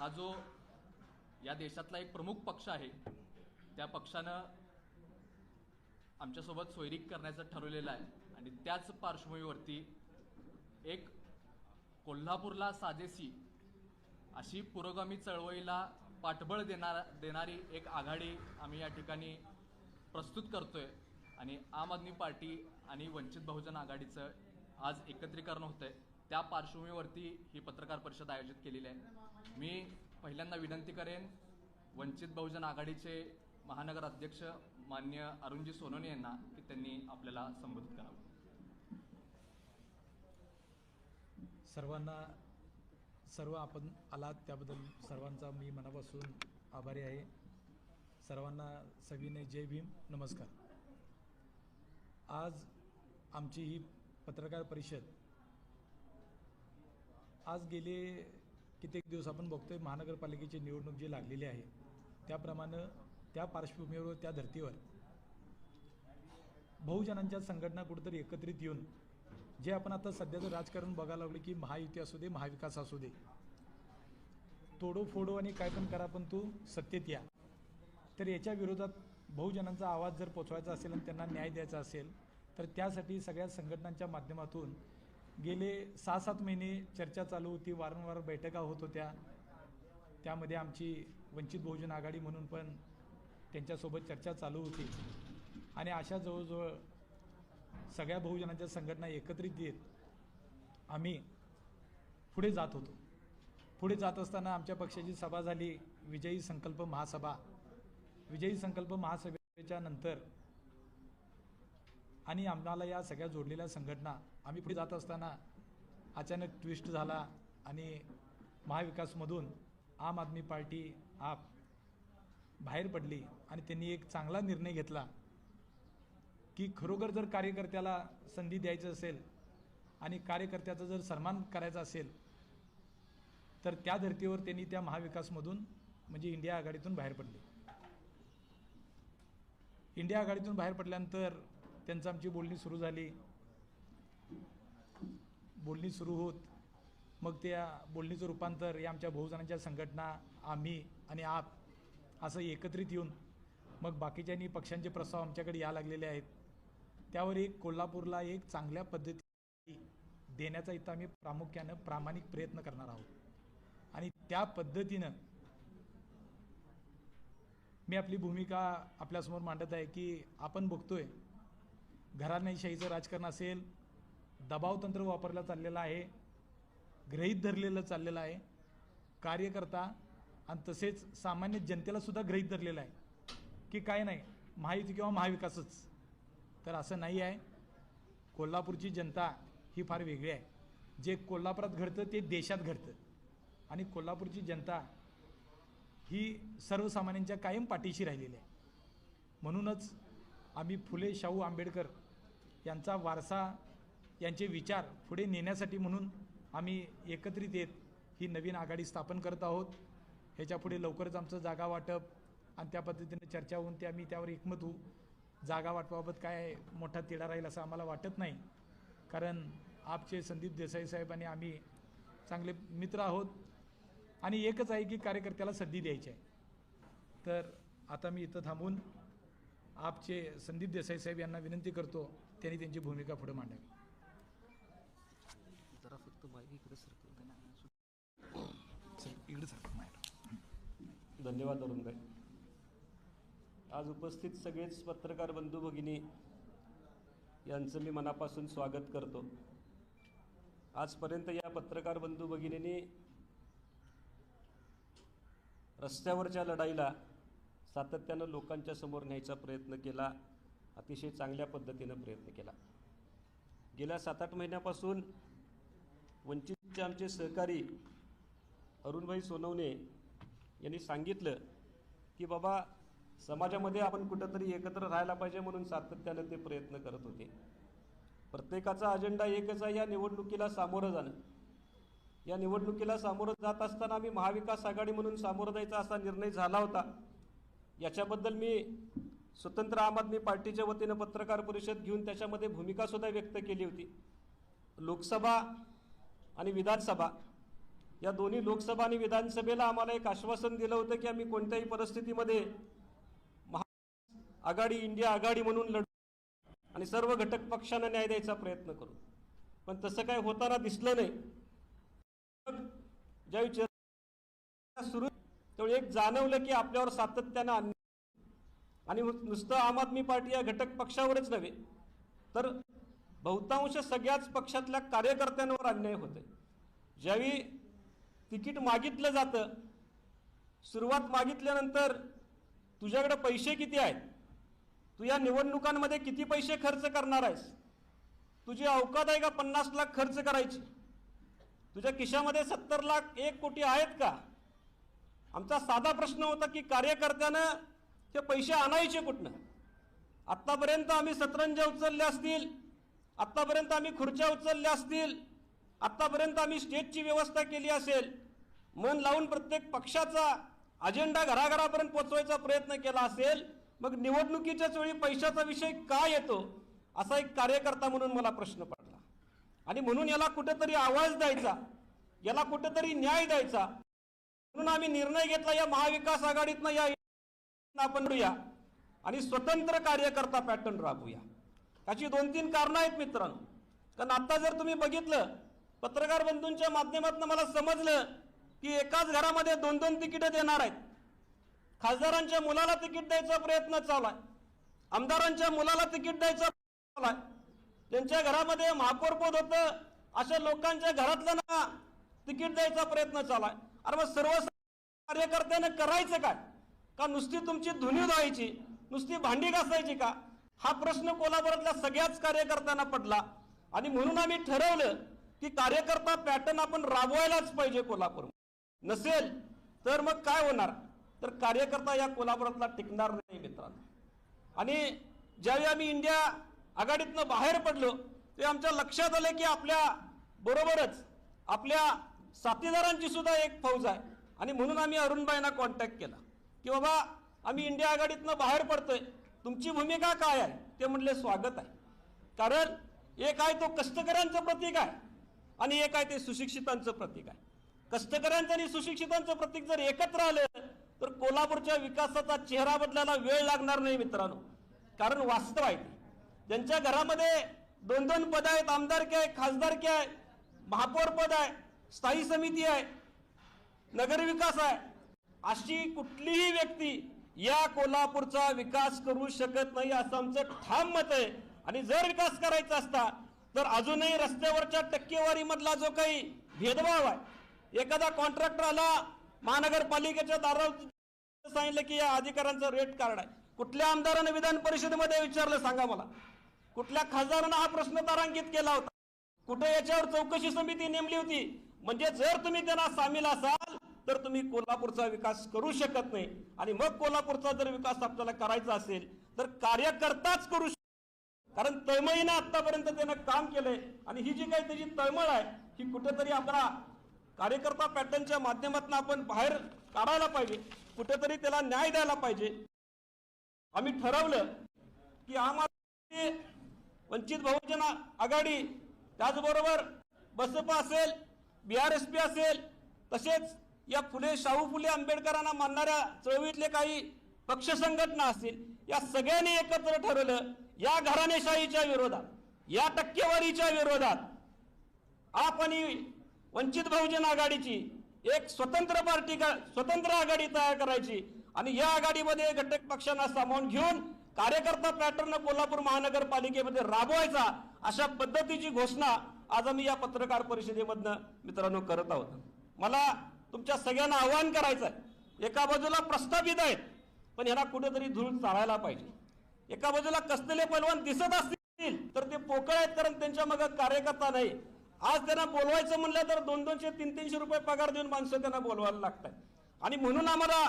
हा जो या देशातला एक प्रमुख पक्ष आहे, त्या पक्षानं आमच्यासोबत सोयरीक करण्याचं ठरवलेलं आहे आणि त्याच पार्श्वभूमीवरती एक कोल्हापूरला साजेशी अशी पुरोगामी चळवळीला पाठबळ देणारी एक आघाडी आम्ही या ठिकाणी प्रस्तुत करतोय आणि आम आदमी पार्टी आणि वंचित बहुजन आघाडीचं आज एकत्रीकरण होतंय। त्या पार्श्वभूमीवरती ही पत्रकार परिषद आयोजित केलेली आहे। मी पहिल्यांदा विनंती करेन वंचित बहुजन आघाडीचे महानगर अध्यक्ष माननीय अरुणजी सोनवणे यांना की त्यांनी आपल्याला संबोधित करावं। सर्व आपण आलात त्याबद्दल सर्वांचा मी मनापासून आभारी आहे। सर्वांना सविनय जय भीम, नमस्कार। आज आमची ही पत्रकार परिषद आज गेले कित्येक दिवस आपण बघतोय महानगरपालिकेची निवडणूक जी लागलेली आहे त्याप्रमाणे त्या पार्श्वभूमीवर त्या धर्तीवर बहुजनांच्या संघटना कुठेतरी एकत्रित येऊन जे आपण आता सध्याचं राजकारण बघायला लागलो की महायुती असू दे महाविकास असू दे, तोडो फोडो आणि काय पण करा पण तू सत्तेत या, तर याच्या विरोधात बहुजनांचा आवाज जर पोचवायचा असेल आणि त्यांना न्याय द्यायचा असेल तर त्यासाठी सगळ्या संघटनांच्या माध्यमातून गेले 6-7 महिने चर्चा चालू होती, वारंवार बैठका होत होत्या। त्यामध्ये आमची वंचित बहुजन आघाडी म्हणून पण त्यांच्यासोबत चर्चा चालू होती आणि अशा जवळजवळ सगळ्या बहुजनांच्या संघटना एकत्रित येत आम्ही पुढे जात होतो। पुढे जात असताना आमच्या पक्षाची सभा झाली, विजयी संकल्प महासभा। विजयी संकल्प महासभेच्या नंतर आणि आम्हाला या सगळ्या जोडलेल्या संघटना आम्ही पुढे जात असताना अचानक ट्विस्ट झाला आणि महाविकासमधून आम आदमी पार्टी आप बाहेर पडली आणि त्यांनी एक चांगला निर्णय घेतला की खरोखर जर कार्यकर्त्याला संधी द्यायचं असेल आणि कार्यकर्त्याचा जर सन्मान करायचा असेल तर त्या धर्तीवर त्यांनी त्या महाविकासमधून म्हणजे इंडिया आघाडीतून बाहेर पडले। इंडिया आघाडीतून बाहेर पडल्यानंतर त्यांचं आमची बोलणी सुरू झाली। बोलणी सुरू होत मग त्या बोलणीचं रूपांतर या आमच्या बहुजनांच्या संघटना आम्ही आणि आप असं एकत्रित येऊन मग बाकीच्यांनी पक्षांचे प्रस्ताव आमच्याकडे या लागलेले आहेत। त्यावर एक कोल्हापूरला एक चांगल्या पद्धती देण्याचा इथं आम्ही प्रामुख्यानं प्रामाणिक प्रयत्न करणार आहोत आणि त्या पद्धतीनं मी आपली भूमिका आपल्यासमोर मांडत आहे की आपण बघतोय घराणेशाहीचं राजकारण असेल, दबाव तंत्र वापरलं चाललेलं आहे, गृहीत धरलेलं चाललेलं आहे, कार्यकर्ता आणि तसेच सामान्य जनतेला सुद्धा गृहीत धरलेलं आहे की काय नाही महायुती किंवा महाविकासच, तर असं नाही आहे। कोल्हापूरची जनता ही फार वेगळी आहे। जे कोल्हापुरात घडतं ते देशात घडतं आणि कोल्हापूरची जनता ही सर्वसामान्यांच्या कायम पाठीशी राहिलेली आहे। म्हणूनच आम्ही फुले शाहू आंबेडकर यांचा वारसा यांचे विचार पुढे नेण्यासाठी म्हणून आम्ही एकत्रित येत ही नवीन आघाडी स्थापन करत आहोत। ह्याच्या पुढे लवकरच आमचं जागा वाटप आणि त्या पद्धतीने चर्चा होऊन ते आम्ही त्यावर एकमत होऊ। जागा वाटपाबाबत काय मोठा तिढा राहील असं आम्हाला वाटत नाही, कारण आपचे संदीप देसाई साहेब आणि आम्ही चांगले मित्र आहोत आणि एकच आहे की कार्यकर्त्याला संधी द्यायची आहे। तर आता मी इथं थांबून आपचे संदीप देसाई साहेब यांना विनंती करतो त्यांनी त्यांची भूमिका पुढे मांडावी। जरा फक्त माहिती इकडे सरकवते इकडे सरकव। धन्यवाद अरुणभाई। आज उपस्थित सगळेच पत्रकार बंधू भगिनी यांचं मी मनापासून स्वागत करतो। आजपर्यंत या पत्रकार बंधू भगिनींनी रस्त्यावरच्या लढाईला सातत्यानं लोकांच्या समोर न्यायचा प्रयत्न केला, अतिशय चांगल्या पद्धतीनं प्रयत्न केला। गेल्या 7-8 महिन्यापासून वंचितचे आमचे सहकारी अरुणभाई सोनवणे यांनी सांगितलं की बाबा समाजामध्ये आपण कुठंतरी एकत्र राहायला पाहिजे, म्हणून सातत्यानं ते प्रयत्न करत होते। प्रत्येकाचा अजेंडा एकच आहे, या निवडणुकीला सामोरं जाणं। या निवडणुकीला सामोरं जात असताना आम्ही महाविकास आघाडी म्हणून सामोरं जायचा असा निर्णय झाला होता। याच्याबद्दल मी स्वतंत्र आम आदमी पार्टीच्या वतीनं पत्रकार परिषद घेऊन त्याच्यामध्ये भूमिकासुद्धा व्यक्त केली होती। लोकसभा आणि विधानसभा या दोन्ही लोकसभा आणि विधानसभेला आम्हाला एक आश्वासन दिलं होतं की आम्ही कोणत्याही परिस्थितीमध्ये आघाडी इंडिया आघाडी म्हणून लढू आणि सर्व घटक पक्षांना न्याय द्यायचा प्रयत्न करू. पण तसं काय होताना दिसलं नाही. ज्यावेळी चर्चा सुरू त्यावेळी एक जाणवलं की आपल्यावर सातत्यानं अन्याय आणि नुसतं आम आदमी पार्टी या घटक पक्षावरच नव्हे तर बहुतांश सगळ्याच पक्षातल्या कार्यकर्त्यांवर अन्याय होतोय. ज्यावेळी तिकीट मागितलं जातं, सुरुवात मागितल्यानंतर तुझ्याकडे पैसे किती आहेत, तू या निवडणुकांमध्ये किती पैसे खर्च करणार आहेस, तुझी अवकात आहे का 50 लाख खर्च करायची, तुझ्या खिशामध्ये 70 लाख 1 कोटी आहेत का. आमचा साधा प्रश्न होता की कार्यकर्त्यानं ते पैसे आणायचे कुठनं. आत्तापर्यंत आम्ही सतरंज्या उचलल्या असतील, आत्तापर्यंत आम्ही खुर्च्या उचलल्या असतील, आत्तापर्यंत आम्ही स्टेजची व्यवस्था केली असेल, मन लावून प्रत्येक पक्षाचा अजेंडा घराघरापर्यंत पोहोचवायचा प्रयत्न केला असेल, मग निवडणुकीच्याच वेळी पैशाचा विषय का येतो असा एक कार्यकर्ता म्हणून मला प्रश्न पडला. आणि म्हणून याला कुठेतरी आवाज द्यायचा, याला कुठेतरी न्याय द्यायचा म्हणून आम्ही निर्णय घेतला या महाविकास आघाडीतनं या आपण आणि स्वतंत्र कार्यकर्ता पॅटर्न राबवूया. याची 2-3 कारणं आहेत मित्रांनो. कारण आता जर तुम्ही बघितलं पत्रकार बंधूंच्या माध्यमातून मला समजलं की एकाच घरामध्ये 2-2 तिकीटं देणार आहेत. खासदारांच्या मुलाला तिकीट द्यायचा प्रयत्न चालू आहे, आमदारांच्या मुलाला तिकीट द्यायचा चालू आहे, त्यांच्या घरामध्ये महापौर पद होतं अशा लोकांच्या घरातल्या तिकीट द्यायचा प्रयत्न चालू आहे. अरे मग सर्व कार्यकर्त्यानं करायचं काय? का नुसती तुमची धुनी धुवायची, नुसती भांडी घासायची का? हा प्रश्न कोल्हापुरातल्या सगळ्याच कार्यकर्त्यांना पडला. आणि म्हणून आम्ही ठरवलं की कार्यकर्ता पॅटर्न आपण राबवायलाच पाहिजे कोल्हापूर. नसेल तर मग काय होणार, तर कार्यकर्ता या कोल्हापुरातला टिकणार नाही मित्रांनो. आणि ज्यावेळी आम्ही इंडिया आघाडीतनं बाहेर पडलो ते आमच्या लक्षात आलं की आपल्या बरोबरच आपल्या साथीदारांची सुद्धा एक फौज आहे. आणि म्हणून आम्ही अरुणबाईंना कॉन्टॅक्ट केला की बाबा आम्ही इंडिया आघाडीतनं बाहेर पडतोय, तुमची भूमिका काय आहे. ते म्हणले स्वागत आहे. कारण एक आहे तो कष्टकऱ्यांचं प्रतीक आहे आणि एक आहे ते सुशिक्षितांचं प्रतीक आहे. कष्टकऱ्यांचं आणि सुशिक्षितांचं प्रतीक जर एकत्र आलं तर कोल्हापूरच्या विकासाचा चेहरा बदलायला वेळ लागणार नाही मित्रांनो. कारण वास्तव आहे ज्यांच्या घरामध्ये 2-2 पद आहेत, आमदारकी आहे, खासदारकी आहे, महापौर पद आहे, स्थायी समिती आहे, नगरविकास आहे, अशी कुठलीही व्यक्ती या कोल्हापूरचा विकास करू शकत नाही असं आमचं ठाम मत आहे. आणि जर विकास करायचा असता तर अजूनही रस्त्यावरच्या टक्केवारीमधला जो काही भेदभाव आहे, एखादा कॉन्ट्रॅक्टर आला महानगरपालिकेच्या दारावर सांगितलं की या अधिकाऱ्यांचं रेट कार्ड आहे, कुठल्या आमदारानं विधान परिषदेमध्ये विचारलं सांगा मला, कुठल्या खासदारानं हा प्रश्न तारांकित केला होता, कुठे याच्यावर चौकशी समिती नेमली होती. म्हणजे जर तुम्ही त्यांना सामील असाल तर तुम्ही कोल्हापूरचा विकास करू शकत नाही. आणि मग कोल्हापूरचा जर विकास आपल्याला करायचा असेल तर कार्यकर्ताच करू शकतो. कारण तळमळीनं आतापर्यंत त्यानं काम केलंय आणि ही जी काही त्याची तळमळ आहे ही कुठेतरी आपला कार्यकर्ता पॅटर्नच्या माध्यमातून आपण बाहेर काढायला पाहिजे, कुठेतरी त्याला न्याय द्यायला पाहिजे. आम्ही ठरवलं की आम आदमी वंचित बहुजन आघाडी त्याचबरोबर बसपा असेल, BRSP असेल, तसेच या शाहू फुले आंबेडकरांना मानणाऱ्या चळवळीतले काही पक्ष संघटना असतील, या सगळ्यांनी एकत्र ठरवलं या घराणेशाहीच्या विरोधात, या टक्केवारीच्या विरोधात आप आणि वंचित बहुजन आघाडीची एक स्वतंत्र आघाडी तयार करायची आणि या आघाडीमध्ये घटक पक्षांना सामावून घेऊन कार्यकर्ता पॅटर्न कोल्हापूर महानगरपालिकेमध्ये राबवायचा, अशा पद्धतीची घोषणा आज आम्ही या पत्रकार परिषदेमधनं मित्रांनो करत आहोत. मला तुमच्या सगळ्यांना आवाहन करायचं आहे, एका बाजूला प्रस्थापित आहेत पण यांना कुठेतरी धूळ चाळायला पाहिजे. एका बाजूला कसलेले पैलवान दिसत असतील तर ते पोकळ आहेत, कारण त्यांच्या मग कार्यकर्ता नाही. आज त्यांना बोलवायचं म्हणलं तर 200-300 रुपये पगार देऊन माणसं त्यांना बोलवायला लागतात. आणि म्हणून आम्हाला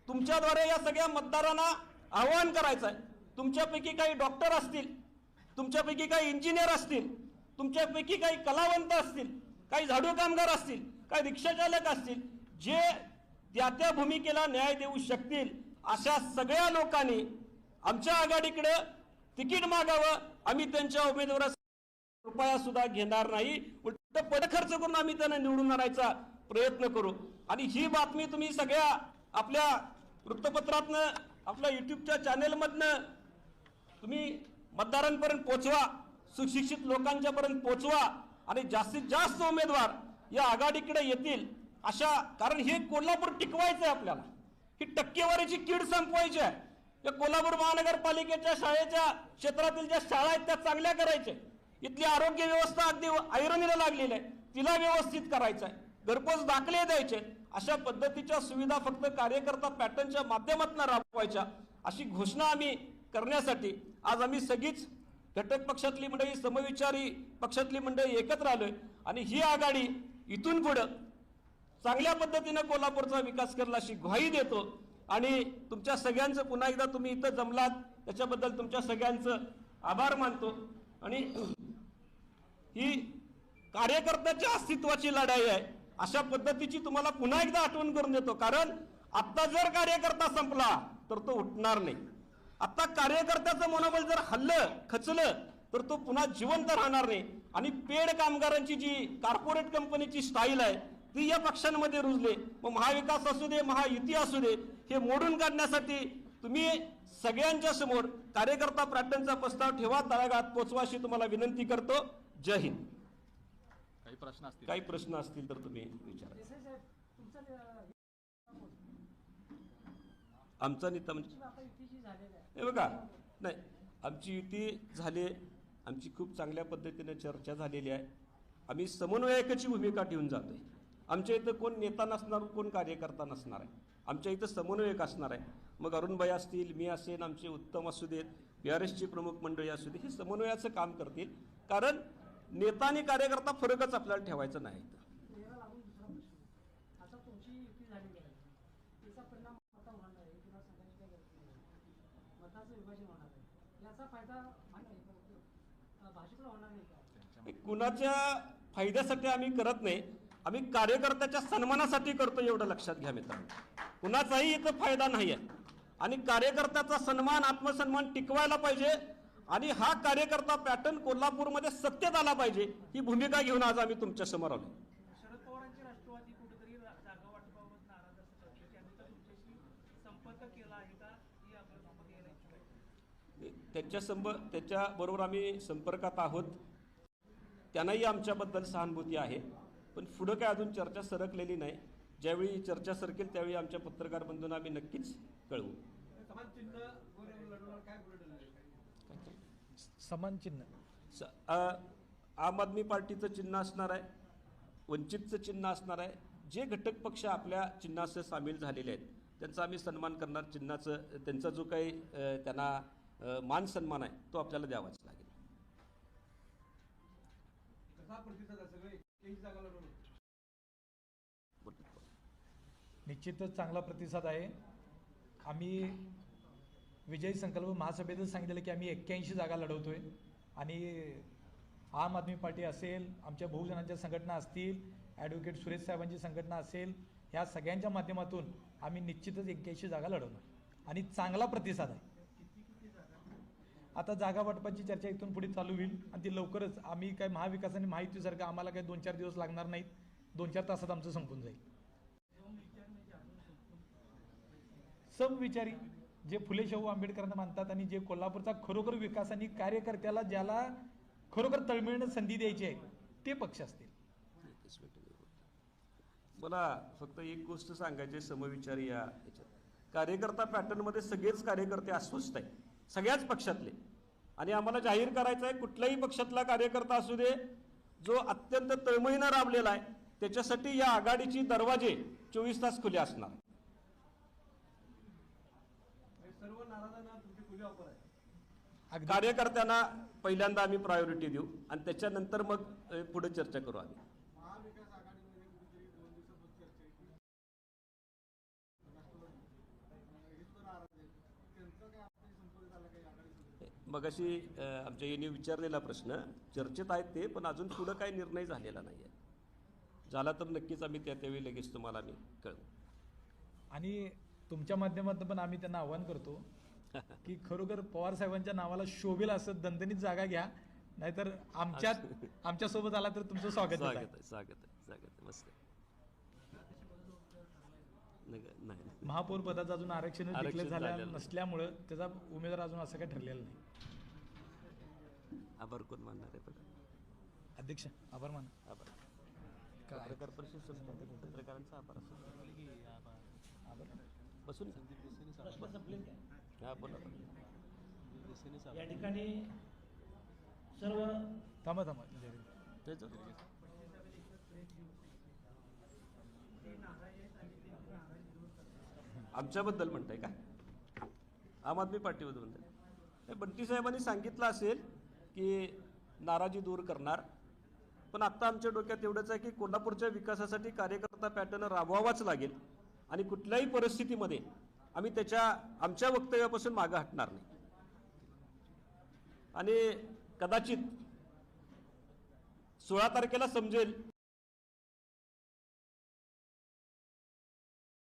तुमच्याद्वारे या सगळ्या मतदारांना आवाहन करायचं आहे, तुमच्यापैकी काही डॉक्टर असतील, तुमच्यापैकी काही इंजिनियर असतील, तुमच्यापैकी काही कलावंत असतील, काही झाडू कामगार असतील, काही रिक्षाचालक असतील, जे त्या भूमिकेला न्याय देऊ शकतील अशा सगळ्या लोकांनी आमच्या आघाडीकडे तिकीट मागावं. आम्ही त्यांच्या उमेदवारास रुपया सुद्धा घेणार नाही, उलट पद खर्च करून आम्ही त्यांना निवडून आणायचा प्रयत्न करू. आणि ही बातमी तुम्ही सगळ्या आपल्या वृत्तपत्रातनं, आपल्या युट्यूबच्या चॅनेलमधनं तुम्ही मतदारांपर्यंत पोहोचवा, सुशिक्षित लोकांच्यापर्यंत पोहोचवा आणि जास्तीत जास्त उमेदवार या आघाडीकडे येतील अशा, कारण हे कोल्हापूर टिकवायचं आहे आपल्याला, ही टक्केवारीची कीड संपवायची आहे. या कोल्हापूर महानगरपालिकेच्या शाळेच्या क्षेत्रातील ज्या शाळा आहेत त्या चांगल्या करायच्या, इथली आरोग्य व्यवस्था अगदी ऐरणीला लागलेली आहे, तिला व्यवस्थित करायचं आहे, घरपोच दाखले द्यायचे, अशा पद्धतीच्या सुविधा फक्त कार्यकर्ता पॅटर्नच्या माध्यमातून राबवायच्या अशी घोषणा आम्ही करण्यासाठी आज आम्ही सगळीच घटक पक्षातली मंडळी, समविचारी पक्षातली मंडळी एकत्र आलोय आणि ही आघाडी इथून पुढे चांगल्या पद्धतीने कोल्हापूरचा विकास करेल अशी ग्वाही देतो. आणि तुमच्या सगळ्यांचं पुन्हा एकदा तुम्ही इथं जमलात त्याच्याबद्दल तुमच्या सगळ्यांचं आभार मानतो. आणि ही कार्यकर्त्याच्या अस्तित्वाची लढाई आहे अशा पद्धतीची तुम्हाला पुन्हा एकदा आठवण करून देतो. कारण आता जर कार्यकर्ता संपला तर तो उठणार नाही. आता कार्यकर्त्याचं मनोबल जर हल्लं, खचलं तर तो पुन्हा जिवंत राहणार नाही. आणि पेड कामगारांची जी कॉर्पोरेट कंपनीची स्टाईल आहे ती या पक्षांमध्ये रुजले. मग महाविकास असू दे, महायुती असू दे, हे मोडून काढण्यासाठी तुम्ही सगळ्यांच्या समोर कार्यकर्ता पॅटर्नचा प्रस्ताव ठेवा, तळागाळात पोचवा अशी तुम्हाला विनंती करतो. जय हिंद. काही प्रश्न असतील तर तुम्ही विचारा. आमचा नेता म्हणजे हे बघा, नाही, आमची युती झाली, आमची खूप चांगल्या पद्धतीने चर्चा झालेली आहे. आम्ही समन्वयकाची भूमिका ठेवून जातोय. आमच्या इथं कोण नेता नसणार, कोण कार्यकर्ता नसणार आहे, आमच्या इथं समन्वयक असणार आहे. मग अरुणभाई असतील, मी असेल, आमचे उत्तम असू देत, BRSची प्रमुख मंडळी असू दे, हे समन्वयाचं काम करतील. कारण नेता आणि कार्यकर्ता फरकच आपल्याला ठेवायचा नाही. कुणाच्या फायद्यासाठी आम्ही करत नाही, आम्ही कार्यकर्त्याच्या सन्मानासाठी करतो, एवढं लक्षात घ्या मित्रांनो. कुणाचाही इथं फायदा नाही आहे. आणि कार्यकर्त्याचा सन्मान, आत्मसन्मान टिकवायला पाहिजे आणि हा कार्यकर्ता पॅटर्न कोल्हापूरमध्ये सत्तेत आला पाहिजे, ही भूमिका घेऊन आज आम्ही तुमच्या समोर आलो. शरद पवारांची राष्ट्रवादी कुठेतरी जागा वाटपाबाबत नाराज असतात, त्यांनी तर तुमच्याशी संपर्क केला आहे का, ही आपल्यासोबत यायला इच्छुक आहे? त्याच्याबरोबर आम्ही संपर्कात आहोत. त्यांनाही आमच्याबद्दल सहानुभूती आहे, पण पुढं काय अजून चर्चा सरकलेली नाही. ज्यावेळी चर्चा सरकेल त्यावेळी आमच्या पत्रकार बंधूंना आम्ही नक्कीच कळवू. समान चिन्ह आम आदमी पार्टीचं चिन्ह असणार आहे, वंचितचं चिन्ह असणार आहे. जे घटक पक्ष आपल्या चिन्हासह सामील झालेले आहेत त्यांचा आम्ही सन्मान करणार. चिन्हाचं त्यांचा जो काही त्यांना मान सन्मान आहे तो आपल्याला द्यावाच लागेल. निश्चितच चांगला प्रतिसाद आहे. आम्ही विजय संकल्प महासभेतच सांगितलं की आम्ही 81 जागा लढवतोय आणि आम आदमी पार्टी असेल, आमच्या बहुजनांच्या संघटना असतील, ॲडव्होकेट सुरेश साहेबांची संघटना असेल, ह्या सगळ्यांच्या माध्यमातून आम्ही निश्चितच 81 जागा लढवणार आणि चांगला प्रतिसाद आहे. आता जागा वाटपाची चर्चा इथून पुढे चालू होईल आणि ती लवकरच. आम्ही काय महाविकास आणि महायुतीसारखं आम्हाला काही 2-4 दिवस लागणार नाहीत, 2-4 तासात आमचं संपून जाईल. समविचारी जे फुले शाहू आंबेडकरांना मानतात आणि जे कोल्हापूरचा खरोखर विकास आणि कार्यकर्त्याला ज्याला खरोखर तळमळीने संधी द्यायची आहे ते पक्ष असतील. मला फक्त एक गोष्ट सांगायची, समविचारी या याच्यात कार्यकर्ता पॅटर्नमध्ये सगळेच कार्यकर्ते अस्वस्थ आहेत, सगळ्याच पक्षातले. आणि आम्हाला जाहीर करायचं आहे, कुठल्याही पक्षातला कार्यकर्ता असू दे जो अत्यंत तळमळीनं राबलेला आहे त्याच्यासाठी या आघाडीची दरवाजे 24 तास खुले असणार. कार्यकर्त्यांना पहिल्यांदा आम्ही प्रायोरिटी देऊ आणि त्याच्यानंतर मग पुढे चर्चा करू. आम्ही मगाशी आमच्या यांनी विचारलेला प्रश्न चर्चेत आहेत ते, पण अजून पुढं काही निर्णय झालेला नाही आहे. झाला तर नक्कीच आम्ही त्यावेळी लगेच तुम्हाला आम्ही कळवू. आणि तुमच्या माध्यमातून पण आम्ही त्यांना आवाहन करतो की खरोखर पवार साहेबांच्या नावाला शोभेल असं दणदणीत जागा घ्या, नाहीतर आमच्यासोबत आला तर तुमचं स्वागत आहे. स्वागत आहे मस्त. नाही नाही. महापौर पदाचं अजून आरक्षण आरक्षण डिक्लेअर झालं झालेलं नाही. नसल्यामुळं त्याचा उमेदवार अजून असं काही ठरलेलं नाही. आभार कोण मानणार आहे बघा. अध्यक्ष आभार माना. आभार. पत्रकार परिषद संपली. पत्रकारांचा आभार असतो. बसून हा बोला. या ठिकाणी सर्व थांबा. त्याचं आमच्याबद्दल म्हणताय का? आम आदमी पार्टीबद्दल म्हणताय? बंटी साहेबांनी सांगितलं असेल की नाराजी दूर करणार, पण आत्ता आमच्या डोक्यात एवढंच आहे की कोल्हापूरच्या विकासासाठी कार्यकर्ता पॅटर्न राबवावाच लागेल आणि कुठल्याही परिस्थितीमध्ये आम्ही आमच्या वक्तव्यापासून मागं हटणार नाही. आणि कदाचित 16 तारखेला समजेल